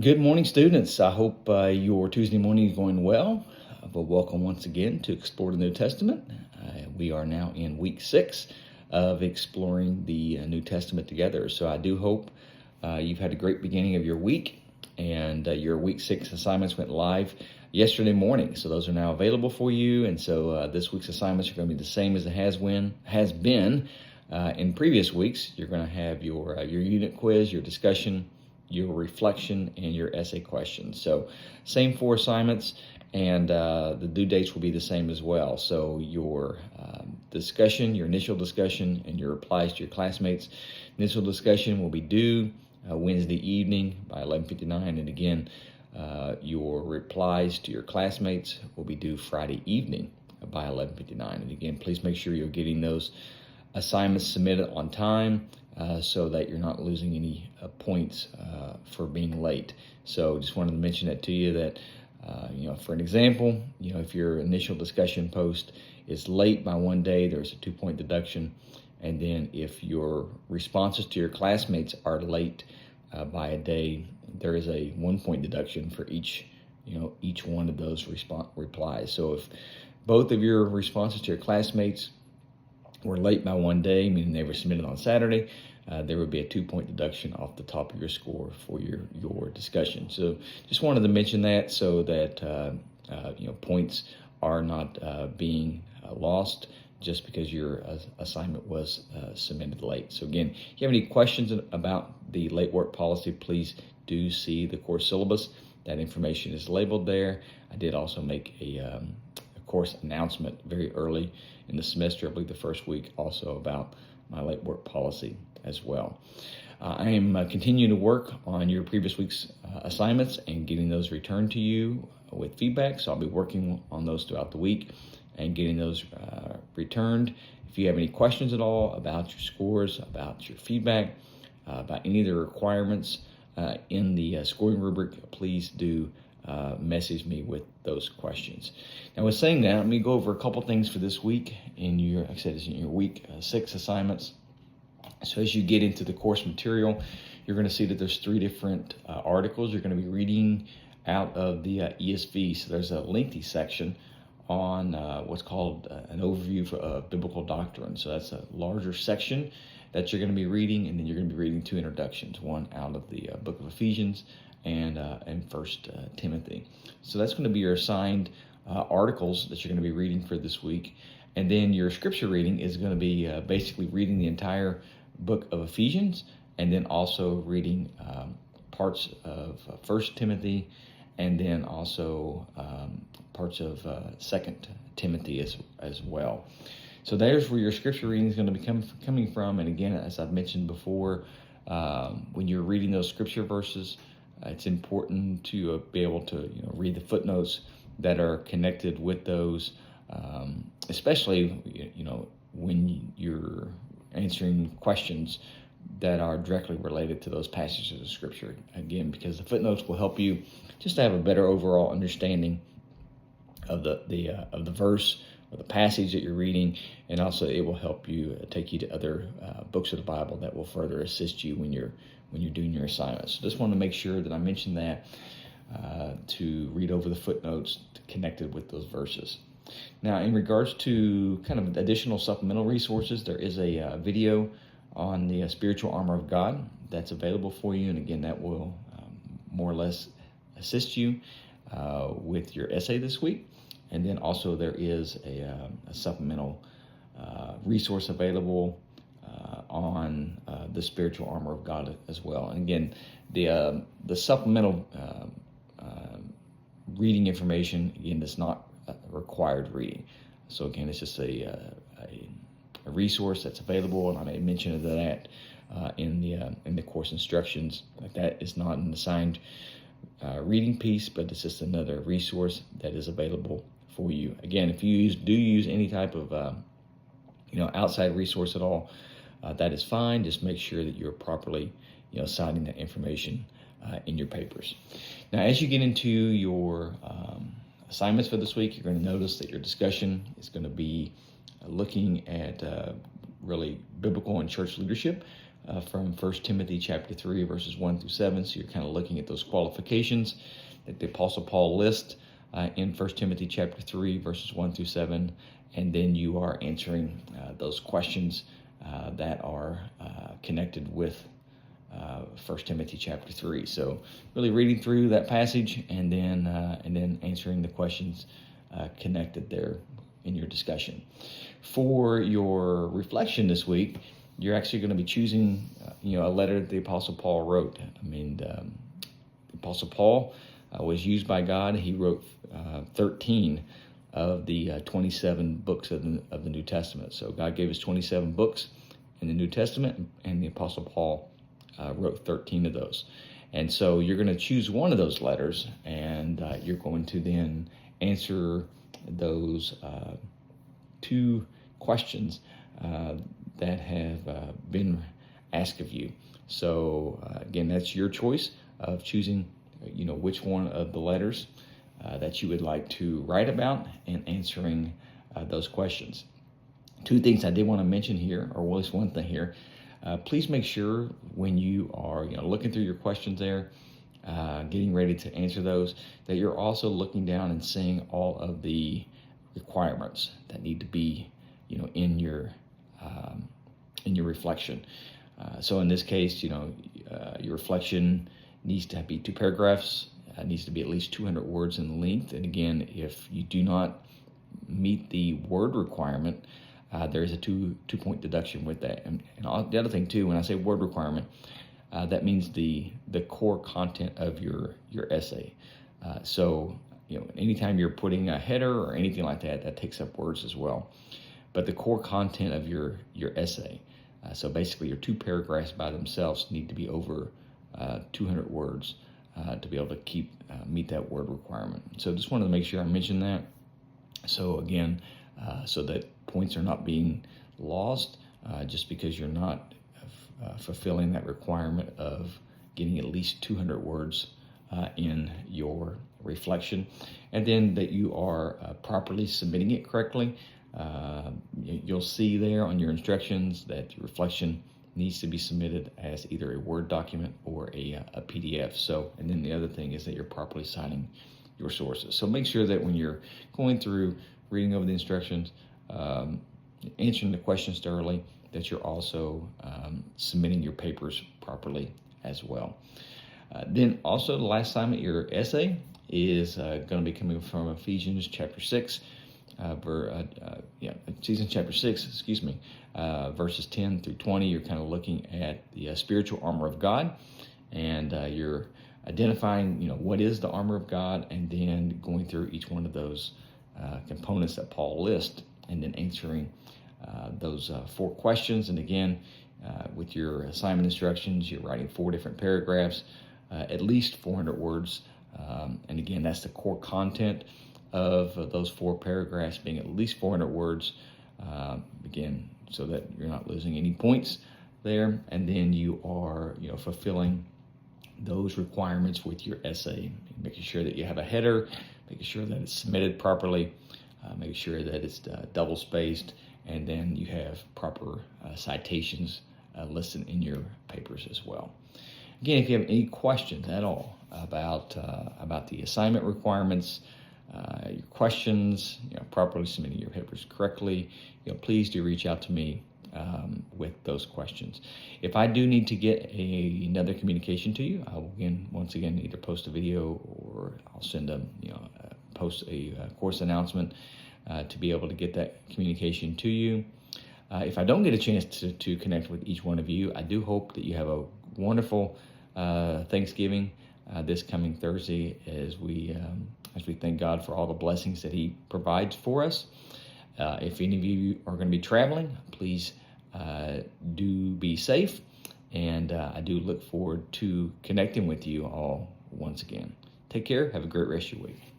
Good morning, students. I hope your Tuesday morning is going well. But welcome once again to Explore the New Testament. We are now in week 6 of exploring the New Testament together. So I do hope you've had a great beginning of your week, and your week 6 assignments went live yesterday morning. So those are now available for you. And so this week's assignments are going to be the same as it has been in previous weeks. You're going to have your unit quiz, your discussion, your reflection, and your essay questions. So same 4 assignments, and the due dates will be the same as well. So your discussion, your initial discussion, and your replies to your classmates. Initial discussion will be due Wednesday evening by 11:59, and again, your replies to your classmates will be due Friday evening by 11:59. And again, please make sure you're getting those assignments submitted on time, so that you're not losing any points for being late. So just wanted to mention that to you, that for an example, if your initial discussion post is late by 1 day, there's a 2-point deduction. And then if your responses to your classmates are late by a day, there is a 1-point deduction for each one of those replies. So if both of your responses to your classmates were late by 1 day, meaning they were submitted on Saturday, there would be a 2-point deduction off the top of your score for your discussion. So just wanted to mention that, so that points are not being lost just because your assignment was submitted late. So again, if you have any questions about the late work policy, please do see the course syllabus. That information is labeled there. I did also make a course announcement very early in the semester, I believe the first week, also about my late work policy as well. I am continuing to work on your previous week's assignments and getting those returned to you with feedback. So I'll be working on those throughout the week and getting those returned. If you have any questions at all about your scores, about your feedback, about any of the requirements in the scoring rubric, please do message me with those questions. Now, with saying that, let me go over a couple things for this week in your, like I said, it's in your week 6 assignments. So as you get into the course material, you're going to see that there's 3 different articles you're going to be reading out of the ESV. So there's a lengthy section on what's called an overview of biblical doctrine. So that's a larger section that you're going to be reading, and then you're going to be reading 2 introductions, one out of the book of Ephesians and 1 Timothy. So that's going to be your assigned articles that you're going to be reading for this week. And then your scripture reading is going to be basically reading the entire book of Ephesians, and then also reading parts of 1 Timothy, and then also parts of 2 Timothy as well. So there's where your scripture reading is going to be coming from. And again, as I've mentioned before, when you're reading those scripture verses, it's important to be able to read the footnotes that are connected with those, especially when you're answering questions that are directly related to those passages of scripture. Again, because the footnotes will help you just to have a better overall understanding of the verse or the passage that you're reading, and also it will help you take you to other books of the Bible that will further assist you when you're doing your assignments. So just want to make sure that I mention that to read over the footnotes connected with those verses. Now, in regards to kind of additional supplemental resources, there is a video on the spiritual armor of God that's available for you, and again, that will more or less assist you with your essay this week. And then also there is a supplemental resource available on the spiritual armor of God as well. And again, the supplemental reading information, again, is not required reading. So again, it's just a resource that's available, and I made mention of that in the course instructions. Like, that is not an assigned reading piece, but it's just another resource that is available for you. Again, if you do use any type of outside resource at all, that is fine. Just make sure that you're properly citing that information in your papers. Now, as you get into your assignments for this week, you're going to notice that your discussion is going to be looking at really biblical and church leadership from 1 Timothy chapter 3, verses 1 through 7. So you're kind of looking at those qualifications that the Apostle Paul lists in 1 Timothy chapter 3, verses 1 through 7. And then you are answering those questions that are connected with 1 Timothy chapter 3. So really reading through that passage and then answering the questions connected there in your discussion. For your reflection this week, you're actually going to be choosing a letter that the Apostle Paul wrote. The Apostle Paul was used by God. He wrote 13 of the 27 books of the New Testament. So God gave us 27 books in the New Testament, and the Apostle Paul wrote 13 of those. And so you're going to choose one of those letters, and you're going to then answer those two questions that have been asked of you. So again, that's your choice of choosing which one of the letters that you would like to write about and answering those questions. Two things I did want to mention here, or at least one thing here. Please make sure when you are looking through your questions there, getting ready to answer those, that you're also looking down and seeing all of the requirements that need to be in your reflection. So in this case, your reflection needs to be 2 paragraphs. Needs to be at least 200 words in length. And again, if you do not meet the word requirement, there is a two-point deduction with that. And the other thing too, when I say word requirement, that means the core content of your essay. So anytime you're putting a header or anything like that, that takes up words as well. But the core content of your essay, so basically your 2 paragraphs by themselves need to be over 200 words to be able to meet that word requirement. So just wanted to make sure I mentioned that. So again, so that points are not being lost just because you're not fulfilling that requirement of getting at least 200 words in your reflection, and then that you are properly submitting it correctly. You'll see there on your instructions that your reflection needs to be submitted as either a Word document or a PDF. So, and then the other thing is that you're properly citing your sources. So make sure that when you're going through reading over the instructions, answering the questions thoroughly, that you're also submitting your papers properly as well. Then also the last assignment, your essay, is going to be coming from Ephesians chapter 6. Ephesians chapter 6, verses 10 through 20. You're kind of looking at the spiritual armor of God, and you're identifying, what is the armor of God, and then going through each one of those components that Paul lists, and then answering those 4 questions. And again, with your assignment instructions, you're writing 4 different paragraphs, at least 400 words. And again, that's the core content of those 4 paragraphs being at least 400 words, again, so that you're not losing any points there. And then you are, fulfilling those requirements with your essay, making sure that you have a header, making sure that it's submitted properly, making sure that it's double spaced, and then you have proper citations listed in your papers as well. Again, if you have any questions at all about the assignment requirements, your questions, properly submitting your papers correctly, please do reach out to me with those questions. If I do need to get another communication to you, I will once again either post a video or I'll send post a course announcement to be able to get that communication to you. If I don't get a chance to connect with each one of you, I do hope that you have a wonderful Thanksgiving this coming Thursday as we thank God for all the blessings that He provides for us. If any of you are going to be traveling, please do be safe, and I do look forward to connecting with you all once again. Take care. Have a great rest of your week.